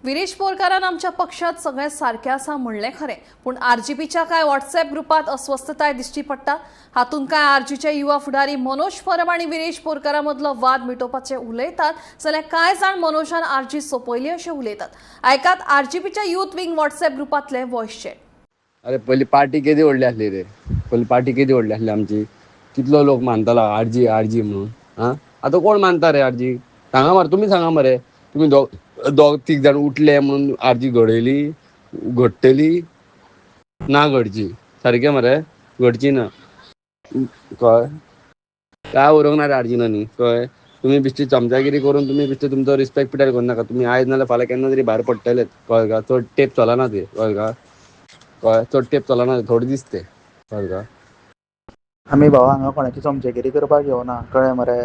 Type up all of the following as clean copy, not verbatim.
विरेश पोरकारान आमच्या पक्षात सगळे सारखे आसा म्हणलें खरें, पूण आरजीपीच्या कांय व्हॉट्सॲप ग्रुपात अस्वस्थताय दिश्टी पडटा. हातूंत कांय आरजीचे युवा फुडारी मनोज परब आनी विरेश पोरकारा मदलो वाद मिटोवपाचे उलयतात, जाल्यार कांय जाण मनोजान आरजी सोंपयली अशें उलयतात. आयकात आरजीपीच्या यूथ विंग व्हॉट्सॲप ग्रुपांतले व्हॉइस चॅट. अरे पयली पार्टी केदी व्हडली आसली रे. पयली पार्टी केदी व्हडली आसली आमची. कितलो लोक मानतालो आरजी आरजी म्हणून. आतां कोण मानता रे आरजी? सांगा मरे, तुमी सांगा मरे. तुमी दोग तीग जाण उठले म्हणून आरजी घडयली, घडटली ना घडची. सारकें मरे, घडची ना. कळ्ळें? काय उरोंक ना रे आरजीनांनी. कळ्ळें? तुमी बिश्टी चमचागिरी करून तुमी बिश्टी तुमचो रिस्पेक्ट पिड्यार करूं तुमी आयज नाल्यार फाल्यां केन्ना तरी भायर पडटलेच. कळ्ळें का? चड टेप चलना ते. कळ्ळें का? चड टेप चलना थोडे दीस ते. कळ्ळें का? आमी भावा हांगा कोणाची चमचेगिरी करपाक येवना, कळ्ळें मरे.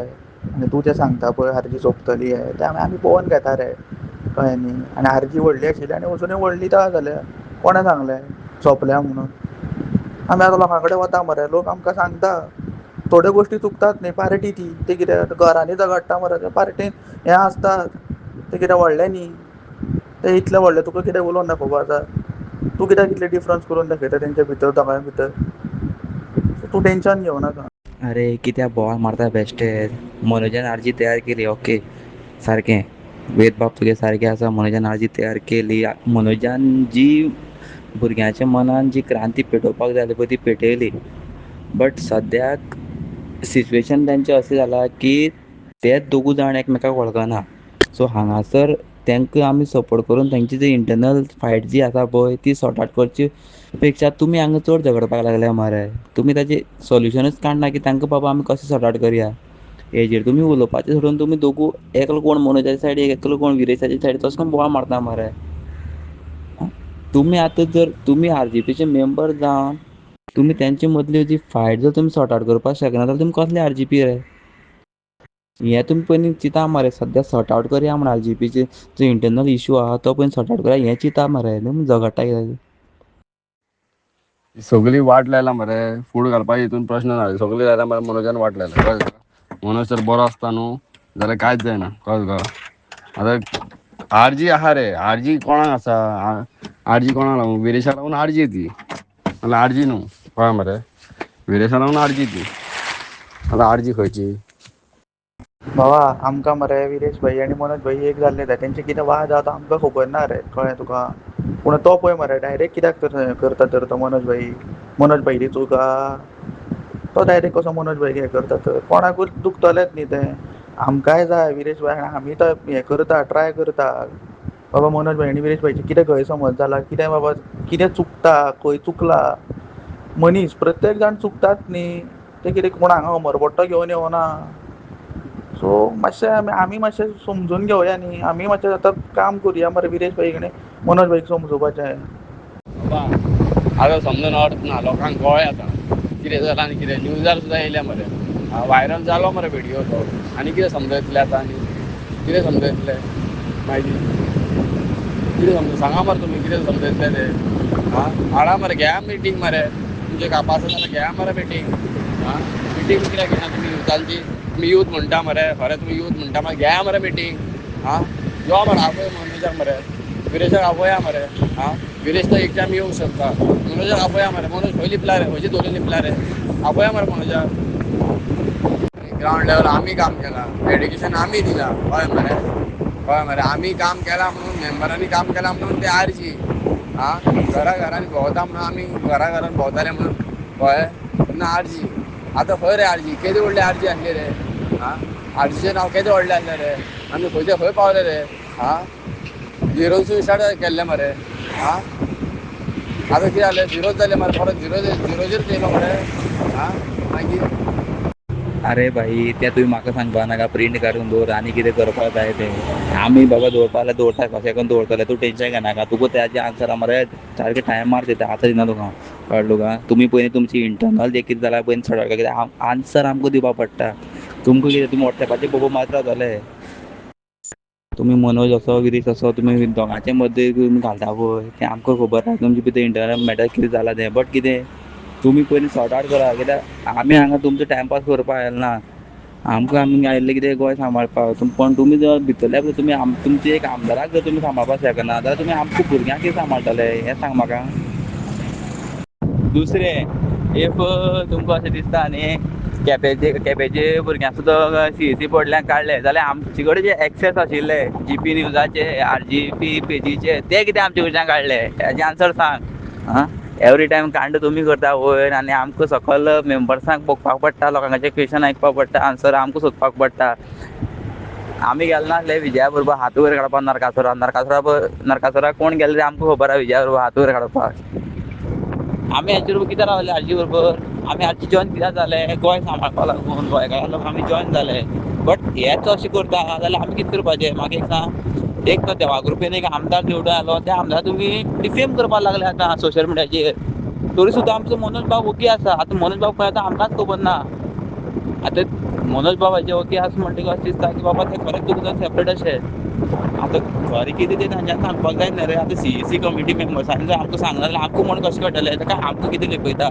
आनी तूं जें सांगता पळय आरजी सोंपतली हें, तें आमी पळोवन घेता रे, कळ्ळें न्ही. आनी आरजी व्हडली आशिल्ली आनी अजुनूय व्हडली आसा जाल्यार कोणें सांगलें सोंपल्या म्हणून? आमी आतां लोकां कडेन वता मरे, लोक आमकां सांगता थोड्यो गोश्टी चुकतात न्ही. पार्टी ती कितें घरांनी झगडटा मरे, त्या पार्टेन हें आसतात, तें कितें व्हडलें न्ही. तें इतलें व्हडलें तुका कितें उलोवन दाखोवपा जाय? तूं कित्याक इतलें डिफरन्स करून दाखयता तेंच्या भितर दोगांय भितर? तूं टेंशन घेवं नाका. अरे कित्याक बोवाळ मारता बेश्टेच. मनोजान आरजी तयार केली, ओके सारकें, वेदबाब तुगे सारकें आसा. मनोजान आरजी तयार केली, मनोजान जी भुरग्यांच्या मनान जी क्रांती पेटोवपाक जाय पळय ती पेटयली. बट सद्याक सिच्युएशन तेंचें अशें जाला की तेच दोगूय जाण एकमेकाक वळखना. सो हांगासर तांकां आमी सपोर्ट करून तेंची जी इंटरनल फायट जी आसा पळय ती सॉर्ट आउट करची पेक्षा तुमी हांगा चड झगडपाक लागल्या मरे. तुमी ताजें सोल्युशनूच काडना की तांकां बाबा आमी कशें सॉर्ट आउट करया. हेजेर तुमी उलोवपाचें सोडून तुमी दोगूय एकलो कोण मनोजाचे सायडीक एकलो कोण विरेशाचे सायडीक तशें करून बोवाळ मारता मरे. तुमी आतां जर तुमी आरजीपीचे मेंबर जावन तुमी तेंचे मदली जी फायट जर तुमी सॉर्ट आउट करपाक शकना जाल्यार तुमी कसले आरजीपी रे? हें तुमी पयलीं चिंता मरे. सद्या सॉर्ट आउट करया म्हण आरजीपीचे जो इंटरनल इशू आहा तो पयलीं सॉर्ट आउट करया हें चिंता मरे. तुमी झगडटा कित्याक? सगळी वाट लायला मरे. फूड घालपाक हितून प्रश्न ना. सगळी लायला मरे मनोजान वाट लायला. कळ्ळें का? मनोज जर बरो आसता न्हू जाल्यार कांयच जायना. कळ्ळें का? आतां आरजी आहा रे. आरजी कोणाक आसा? आरजी कोणाक लागून? विरेशाक लागून आरजी ती. नाल्यार आरजी न्हू. कळ्ळें मरे? विरेशाक लागून आरजी ती. आतां आरजी खंयची? भावा आमकां मरे विरेश भाई आनी मनोज भाई एक जाल्ले जाय. तेंचे कितें वाद आहा तो आमकां खबर ना रे, कळ्ळें तुका? पूण तो पळय मरे डायरेक्ट कित्याक करता तर तो मनोज भाई चूक आहा. तो डायरेक्ट कसो मनोज भाई हें करता तर कोणाकूच दुखतलेंच न्ही तें. आमकांय जाय विरेश भाई, आमी तो हें करता, ट्राय करता बाबा मनोज भाई आनी विरेश भाईची कितें गैरसमज जाला, कितें बाबा कितें चुकता, खंय चुकला. मनीस प्रत्येक जाण चुकतात न्ही. ते कितें कोण हांगा अमरपट्टो घेवन येवना. सो मातशें आमी मातशें समजून घेवया न्ही. आमी मातशें आतां काम करुया मरे विरेश भाईक आनी मनोज भाईक समजोवपाचें. आतां समजून अर्थ ना. लोकांक कळ्ळें आतां कितें जालां आनी कितें. न्यूजार सुद्दां येयल्या मरे. व्हायरल जालो मरे व्हिडियो तो. आनी कितें समजयतले आतां आनी कितें समजयतले माहिती? कितें सांगा मरे तुमी कितें समजयतले ते. हाडा मरे, घेया मिटींग मरे. तुमचे कापा आसा जाल्यार घेया मरे मिटींग. मिटींग कित्याक घेना तुमी युथांची? तुमी यूथ म्हणटा मरे, खरें तुमी यूथ म्हणटा मरे, घेया मरे मिटींग. यो मरे, आपय मनोजाक मरे, विरेशाक आपया मरे. विरेश तर एक टायम येवंक शकता. मनोजाक आपया मरे. मनोज खंय लिपला रे? खंयची दोरी लिपला रे? आपया मरे मनोजाक. ग्राउंड लेवल आमी काम केलां, डेडिकेशन आमी दिलां. कळ्ळें मरे? कळ्ळें मरे? आमी काम केलां म्हणून, मेंबरांनी काम केलां म्हणून ते आरजी. घराघरांनी भोंवता म्हणून आमी घराघरान भोंवताले म्हणून कळ्ळें तेन्ना आरजी. आतां खंय रे आरजी? केदी व्हडली आरजी आसली रे? आरजीचें नांव केदें व्हडलें आसलें रे? आमी खंयचे खंय पावले रे? झिरोसून स्टार्ट केल्लें मरे. आतां कितें जालें? झिरोच जालें मरे. परत झिरोचेर येयलो मरे. मागीर अरे भाई तें तुवें म्हाका सांगपा नाका. प्रिंट काडून दवर आनी कितें करपाक जाय तें. आमी बाबा दवरपा जाल्यार दवरता, कशें करून दवरतले. तूं टेंशन घेनाका. तुका तेजे आन्सर मरे सारकें टायमार दिता. आतां दिना तुका. कळ्ळें तुका? तुमी पयलीं तुमची इंटरनल जें कितें जाल्यार पयलीं सॉर्ट आउट करा. कित्याक आन्सर आमकां दिवपा पडटा. तुमकां कितें तुमी वॉट्सॅपाचेर बरोबर मारता जालें. तुमी मनोज असो विरेश असो तुमी दोगांचे मदीं तुमी घालता पळय तें आमकां खबर आसा. तुमचे भितर इंटरनल मॅटर कितें जालां तें. बट कितें तुमी पयलीं सॉर्ट आउट करा. कित्याक आमी हांगा तुमचो टायमपास करपाक आयले ना. आमकां आमी आयिल्ले कितें गोंय सांबाळपाक पण तुमी जर भितरल्या भितर तुमी तुमचे एक आमदाराक जर तुमी सांबाळपाक शकना जाल्यार तुमी आमच्या भुरग्यांक कितें सांबाळटले हें सांग म्हाका. दुसरें इफ तुमकां अशें दिसता न्ही केपेचे भुरग्यांक सुद्दां CSE पडल्यान काडले जाल्यार आमचे कडेन जे एक्सेस आशिल्ले GP न्यूजाचे RGP पेजीचे ते कितें आमचे कडच्यान काडले हेजे आन्सर सांग. आं एवरी टायम कांड तुमी करता वयर आनी आमकां सकयल मेंबर्सांक बगपाक पडटा लोकांचे क्वेशन आयकपाक पडटा आन्सर आमकां सोदपाक पडटा. आमी गेले नासले विजया बरोबर हात वयर काडपाक नरकासुराक कोण गेले ते आमकां खबर आहा विजया बरोबर हात वयर काडपाक. आमी हाचे बरोबर कित्याक रावले RG बरोबर आमी RG जॉयन कित्याक जाले गोंय सांबाळपा लागून गोंयकारा लोक आमी जॉयन जाले. बट हेच अशें करता जाल्यार आमी कितें करपाचें म्हाका एक सांग. एक तो देवा कृपेन एक आमदार निवडून आयलो त्या आमदार तुमी डिफेम करपाक लागले आतां सोशल मिडियाचेर. तरी सुद्दां आमचो मनोज बाब ओके आसा. आतां मनोज बाब खंय आतां आमकांच खबर ना. आतां मनोज बाबाचे ओके आसा म्हणटकीर अशें दिसता की बाबा ते खरेंच तुका सेपरेट अशें. आतां खरें कितें तें तांच्यान सांगपाक जाय न्ही रे. आतां CSE कमिटी मेंबर्सांनी जर आमकां सांगना जाल्यार आमकां म्हण कशें कळटलें ताका आमकां कितें लिपयता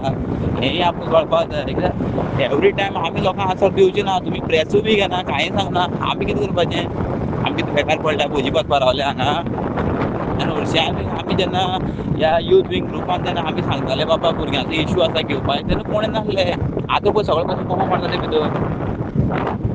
हेंय आमकां कळपाक जाय. कित्याक एवरी टायम आमी लोकांक आन्सर दिवची ना तुमी प्रेसूय बी घेना कांय सांगना आमी कितें करपाचें. आमी कितें बेकार पडल्या भोजी पत्ता रावल्या हांगा. आनी हरशीं आमी जेन्ना ह्या यूथ विंग ग्रुपान जेन्ना आमी सांगताले बाबा भुरग्यांचो इश्यू आसा घेवपाक तेन्ना कोणें नासले. आतां पळय सगळे कशें कोमो मारता ते भितर.